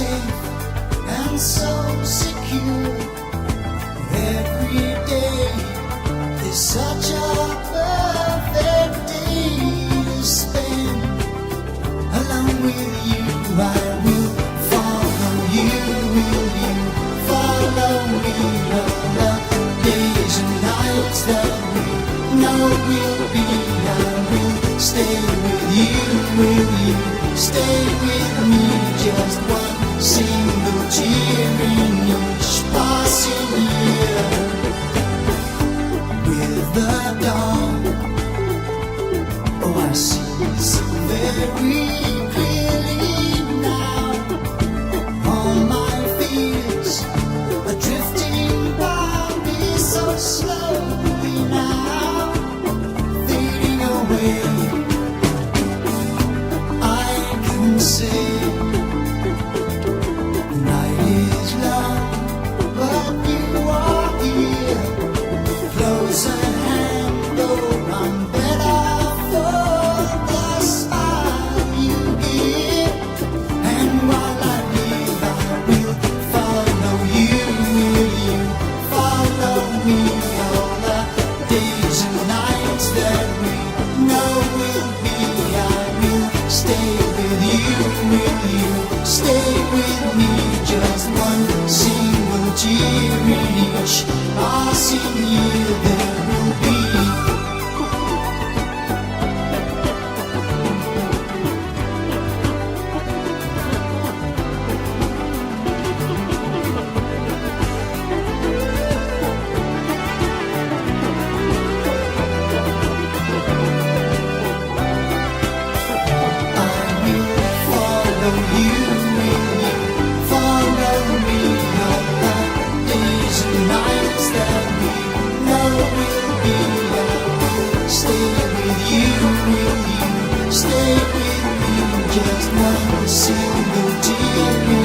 safe and so secure. Every day is such a perfect day to spend along with you. I will follow you. Will you follow me? All the days and nights that we know will be. I will stay with you. Will you stay with me? Just one single tear in each passing year. With the dawn, oh, I see so very clearly now. All my fears are drifting by me so slowly now, fading away. I can say the night is long, but you are here, close at hand. Oh, I'm better for the smile you give. And while I live, I will follow you. Will you follow me? All the days and nights that we know will be. I will stay with you. Will you stay with me? Just one single tear in each passing year there will be. I will follow you. Will you follow me? All the days and nights that we know will be. I will stay with you. Will you stay with me? Just one single tear